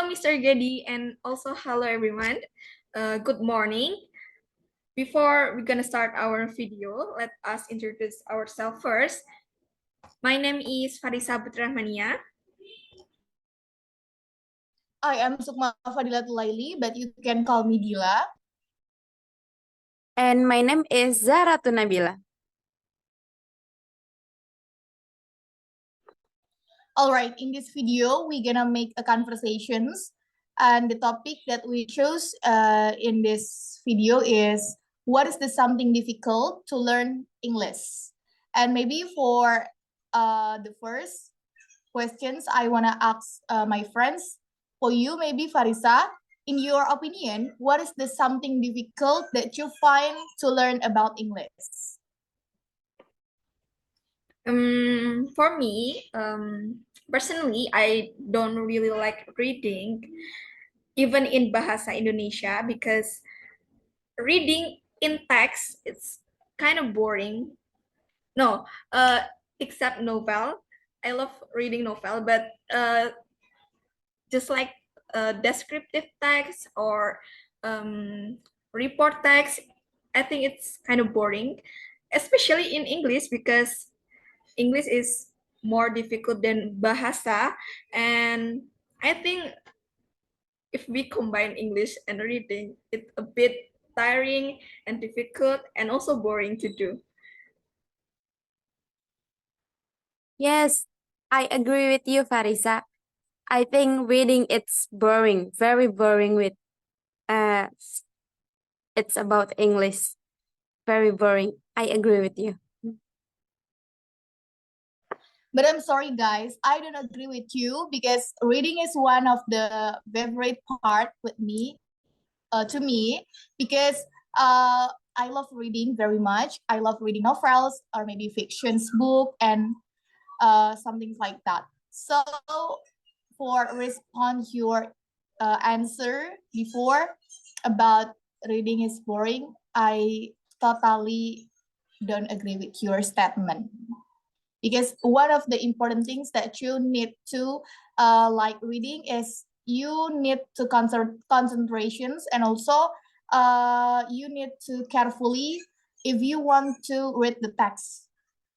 Mr. Gedi, and also hello everyone. Good morning. Before we're gonna start our video, let us introduce ourselves first. My name is Farisa Putrahmania. I am Sukma Fadilatul Laili, but you can call me Dila. And my name is Zaratu Nabila. All right, in this video, we're gonna make a conversations, and the topic that we chose in this video is what is the something difficult to learn English? And maybe for the first questions, I wanna ask my friends. For you, maybe Farisa, in your opinion, what is the something difficult that you find to learn about English? For me, personally, I don't really like reading, even in Bahasa Indonesia, because reading in text it's kind of boring. No, except novel. I love reading novel, but just like descriptive text or report text, I think it's kind of boring, especially in English because English is more difficult than Bahasa. And I think if we combine English and reading, it's a bit tiring and difficult and also boring to do. Yes, I agree with you, Farisa. I think reading it's boring, very boring with uh it's about English. Very boring. I agree with you. But I'm sorry, guys, I don't agree with you because reading is one of the favorite part with me, to me, because I love reading very much. I love reading novels or maybe fictions book and something like that. So for respond your answer before about reading is boring, I totally don't agree with your statement. Because one of the important things that you need to like reading is you need to concentrations, and also you need to carefully if you want to read the text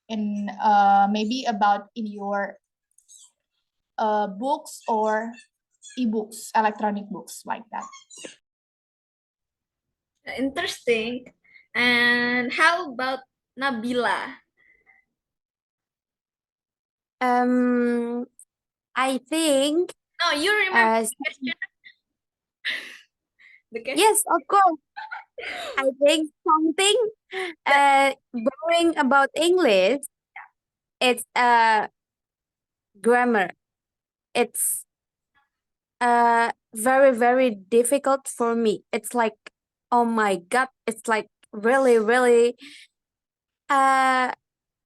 in maybe about in your books or ebooks, electronic books like that. Interesting. And how about Nabila? I think No, you remember the question? The question? yes, of course. I think something boring about English, it's grammar. It's very, very difficult for me. It's like, oh my God, it's like really, really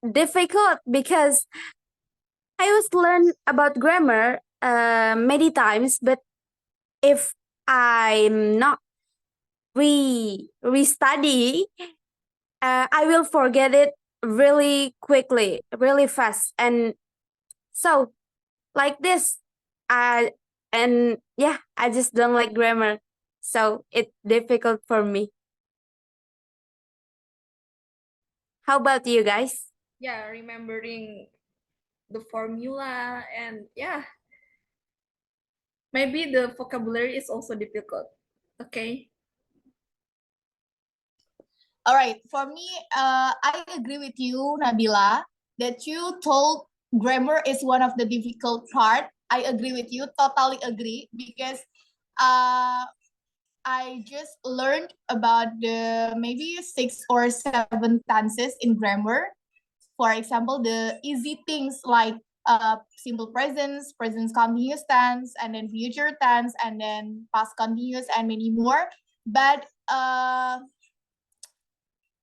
difficult because I was learn about grammar many times, but if I'm not restudy, I will forget it really quickly, really fast, and so like this, and yeah, I just don't like grammar, so it's difficult for me. How about you guys? Yeah, remembering the formula and yeah, maybe the vocabulary is also difficult. Okay. All right, for me, I agree with you, Nabila, that you told grammar is one of the difficult part. I agree with you, totally agree, because I just learned about the maybe 6 or 7 tenses in grammar. For example, the easy things like simple present, present continuous tense, and then future tense, and then past continuous, and many more. But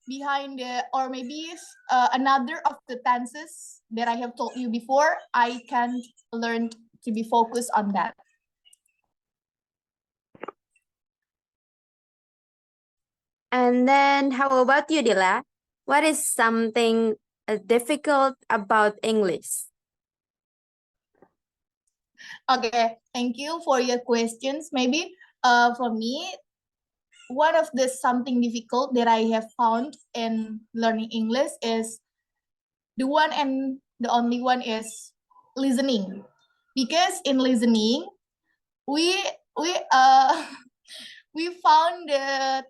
behind the or maybe another of the tenses that I have told you before, I can learn to be focused on that. And then how about you, Dila? What is something difficult about English? Okay, thank you for your questions. Maybe for me, one of the something difficult that I have found in learning English is the one and the only one is listening. Because in listening, we we we found the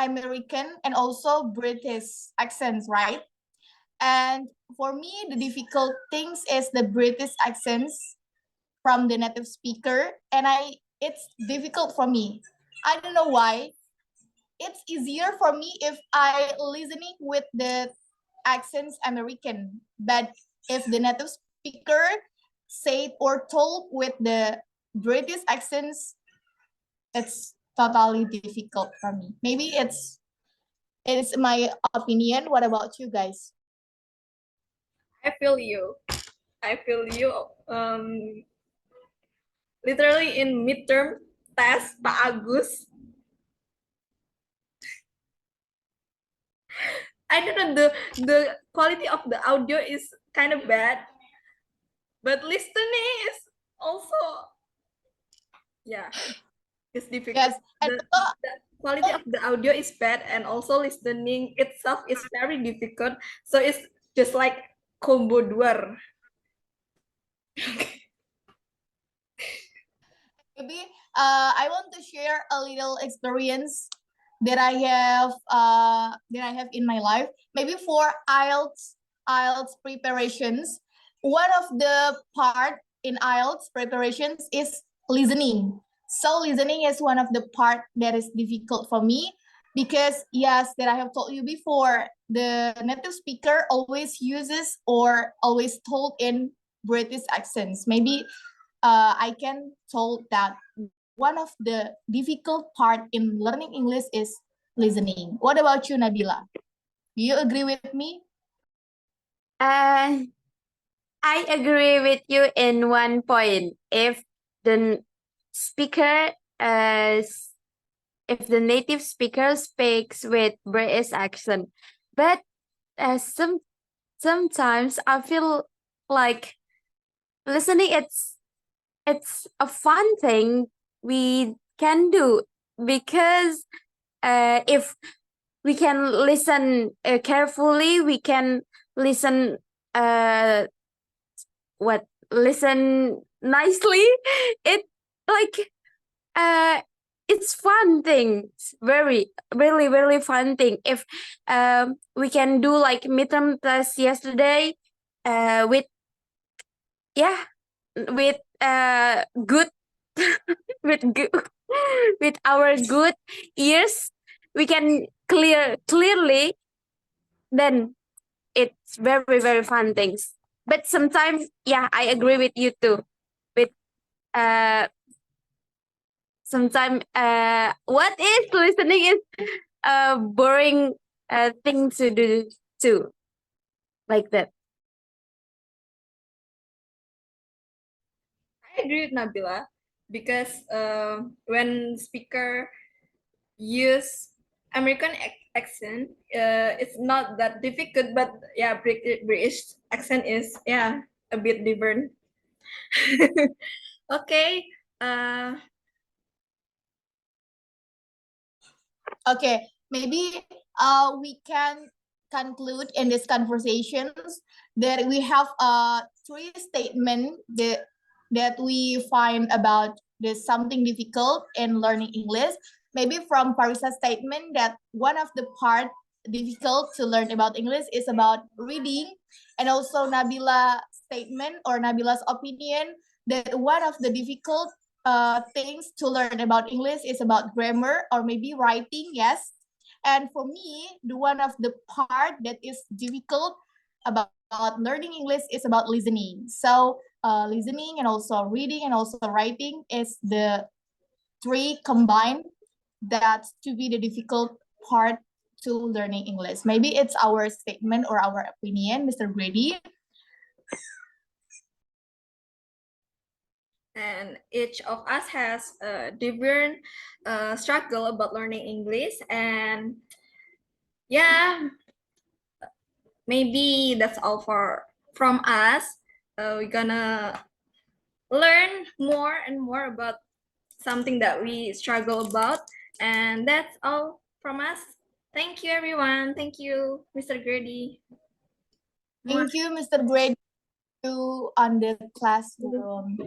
American and also British accents, right? And for me, the difficult things is the British accents from the native speaker, and it's difficult for me. I don't know why. It's easier for me if I listening with the accents American, but if the native speaker said or told with the British accents, it's totally difficult for me. Maybe it's my opinion. What about you guys? I feel you. I feel you. Literally in midterm test, Pak Agus, I don't know, the quality of the audio is kind of bad, but listening is also, yeah, it's difficult. Yes, and The quality of the audio is bad, and also listening itself is very difficult. So it's just like combo dua. maybe I want to share a little experience that I have in my life. Maybe for IELTS preparations, one of the part in IELTS preparations is listening. So listening is one of the part that is difficult for me because yes, that I have told you before, the native speaker always uses or always told in British accents. Maybe I can told that one of the difficult part in learning English is listening. What about you, Nabila? Do you agree with me? Uh, I agree with you in one point. If the speaker, if the native speaker speaks with British accent, but sometimes I feel like listening. It's a fun thing we can do because if we can listen carefully, we can listen listen nicely. It like uh it's fun thing. It's very really really fun thing. If we can do like midterm test yesterday with yeah with good with good with our good ears, we can clearly, then it's very very fun things. But sometimes, yeah, I agree with you too. With uh sometimes what is listening is a boring thing to do too, like that. I agree with Nabila because when speaker use American accent, it's not that difficult, but yeah, British accent is, yeah, a bit different. Okay. Uh, Okay, maybe we can conclude in these conversations that we have three statements that we find about this something difficult in learning English. Maybe from Parisa's statement that one of the part difficult to learn about English is about reading, and also Nabila statement or Nabila's opinion that one of the difficult things to learn about English is about grammar or maybe writing, yes. And for me, the one of the part that is difficult about learning English is about listening. So listening and also reading and also writing is the three combined that to be the difficult part to learning English. Maybe it's our statement or our opinion, Mr. Grady. and each of us has a different struggle about learning English, and yeah, maybe that's all for from us. We're gonna learn more and more about something that we struggle about. And that's all from us. Thank you, everyone. Thank you, Mr. Grady. Thank you, Mr. Grade, you on the classroom.